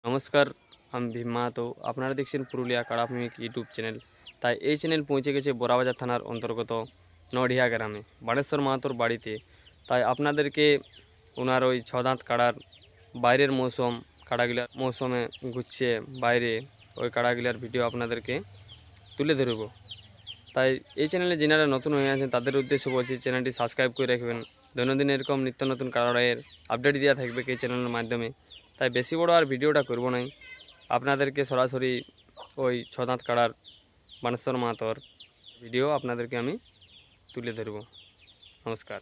নমস্কার, আমি ভীম মাহাতো। আপনারা দেখছেন পুরুলিয়া কাড়াপ্রেমিক ইউটিউব চ্যানেল। তাই এই চ্যানেল পৌঁছে গেছে বোরাবাজার থানার অন্তর্গত নডিহা গ্রামে বানেশ্বর মাহাতোর বাড়িতে। তাই আপনাদেরকে ওনার ওই ছদাঁত কাড়ার বাইরের মৌসুম, কাড়াগুলার মৌসুমে ঘুরছে বাইরে, ওই কাড়াগুলার ভিডিও আপনাদেরকে তুলে ধরব। তাই এই চ্যানেলে যেনারা নতুন হয়ে আছেন তাদের উদ্দেশ্যে বলছি, চ্যানেলটি সাবস্ক্রাইব করে রাখবেন। দৈনন্দিন এরকম নিত্য নতুন কাড়ার আপডেট দেওয়া থাকবে এই চ্যানেলের মাধ্যমে। তাই বেশি বড় আর ভিডিওটা করব না, আপনাদেরকে সরাসরি ওই ছদাঁত কাড়ার বানেশ্বর মাহাতোর ভিডিও আপনাদেরকে আমি তুলে ধরব। নমস্কার।